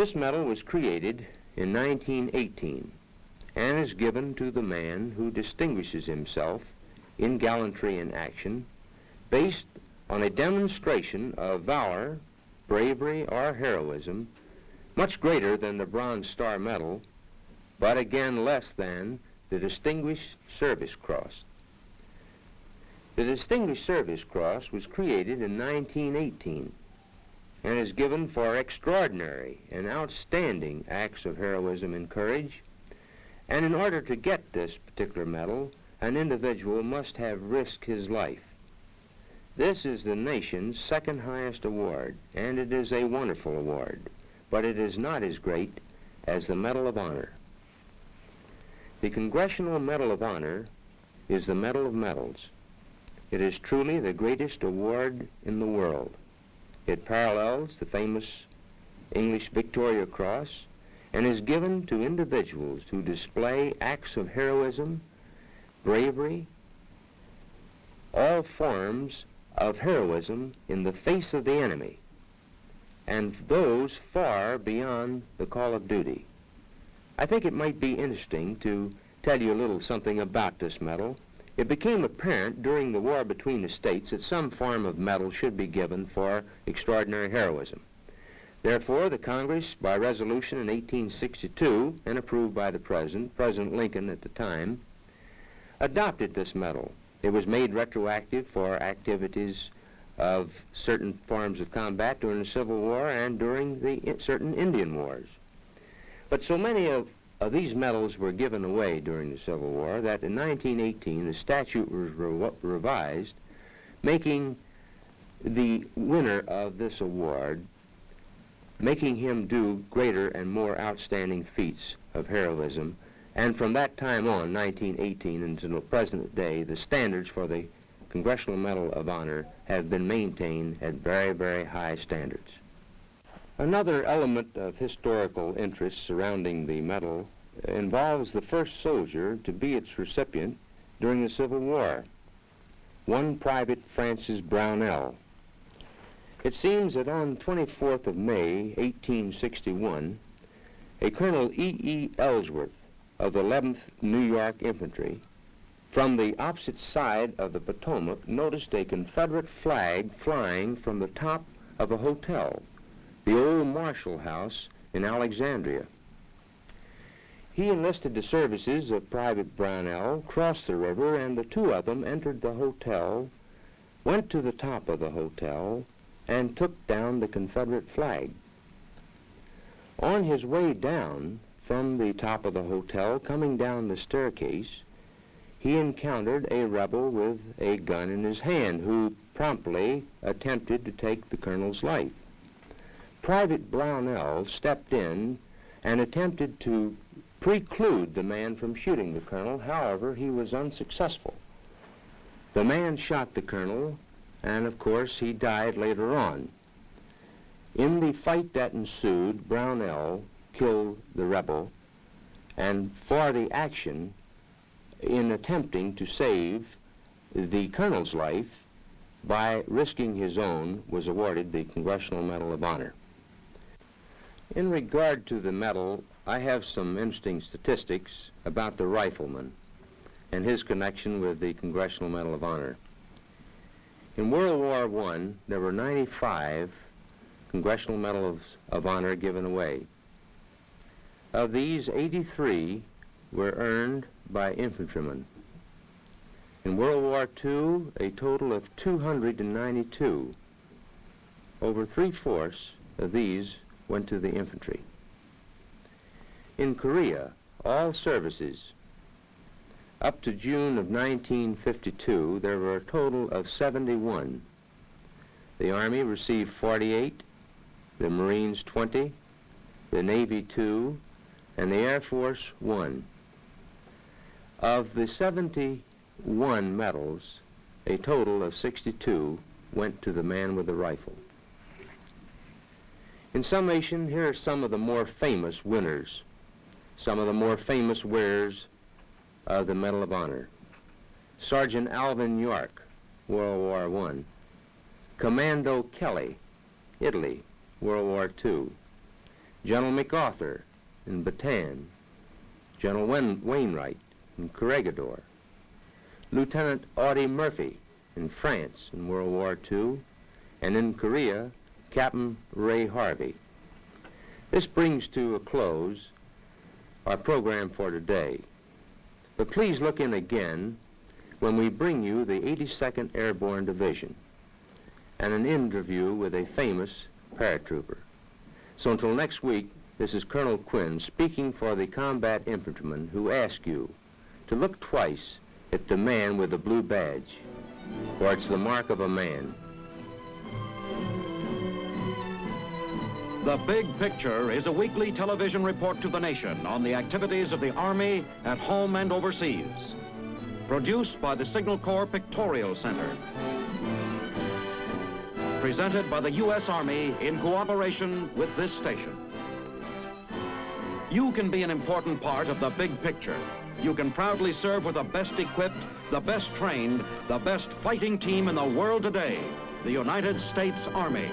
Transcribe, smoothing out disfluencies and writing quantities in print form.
This medal was created in 1918 and is given to the man who distinguishes himself in gallantry in action based on a demonstration of valor, bravery, or heroism much greater than the Bronze Star Medal, but again less than the Distinguished Service Cross. The Distinguished Service Cross was created in 1918 and is given for extraordinary and outstanding acts of heroism and courage. And in order to get this particular medal, an individual must have risked his life. This is the nation's second highest award, and it is a wonderful award, but it is not as great as the Medal of Honor. The Congressional Medal of Honor is the medal of medals. It is truly the greatest award in the world. It parallels the famous English Victoria Cross and is given to individuals who display acts of heroism, bravery, all forms of heroism in the face of the enemy, and those far beyond the call of duty. I think it might be interesting to tell you a little something about this medal. It became apparent during the war between the states that some form of medal should be given for extraordinary heroism. Therefore, the Congress, by resolution in 1862 and approved by the President Lincoln at the time, adopted this medal. It was made retroactive for activities of certain forms of combat during the Civil War and during the certain Indian wars. But so many of these medals were given away during the Civil War that in 1918 the statute was revised, making the winner of this award, making him do greater and more outstanding feats of heroism. And from that time on, 1918, until the present day, the standards for the Congressional Medal of Honor have been maintained at very, very high standards. Another element of historical interest surrounding the medal involves the first soldier to be its recipient during the Civil War, one Private Francis Brownell. It seems that on 24th of May, 1861, a Colonel E.E. Ellsworth of the 11th New York Infantry, from the opposite side of the Potomac, noticed a Confederate flag flying from the top of a hotel, the old Marshall House in Alexandria. He enlisted the services of Private Brownell, crossed the river, and the two of them entered the hotel, went to the top of the hotel, and took down the Confederate flag. On his way down from the top of the hotel, coming down the staircase, he encountered a rebel with a gun in his hand who promptly attempted to take the colonel's life. Private Brownell stepped in and attempted to preclude the man from shooting the colonel. However, he was unsuccessful. The man shot the colonel, and of course he died later on. In the fight that ensued, Brownell killed the rebel, and for the action in attempting to save the colonel's life by risking his own, was awarded the Congressional Medal of Honor. In regard to the medal, I have some interesting statistics about the rifleman and his connection with the Congressional Medal of Honor. In World War I, there were 95 Congressional Medals of Honor given away. Of these, 83 were earned by infantrymen. In World War II, a total of 292. Over 3/4 of these went to the infantry. In Korea, all services, up to June of 1952, there were a total of 71. The Army received 48, the Marines 20, the Navy 2, and the Air Force 1. Of the 71 medals, a total of 62 went to the man with the rifle. In summation, here are some of the more famous winners, some of the more famous wearers of the Medal of Honor. Sergeant Alvin York, World War I. Commando Kelly, Italy, World War II. General MacArthur in Bataan, General Wainwright in Corregidor, Lieutenant Audie Murphy in France in World War II, and in Korea, Captain Ray Harvey. This brings to a close our program for today. But please look in again when we bring you the 82nd Airborne Division and an interview with a famous paratrooper. So until next week, this is Colonel Quinn speaking for the combat infantrymen who ask you to look twice at the man with the blue badge, for it's the mark of a man. The Big Picture is a weekly television report to the nation on the activities of the Army at home and overseas. Produced by the Signal Corps Pictorial Center. Presented by the U.S. Army in cooperation with this station. You can be an important part of the big picture. You can proudly serve with the best equipped, the best trained, the best fighting team in the world today, the United States Army.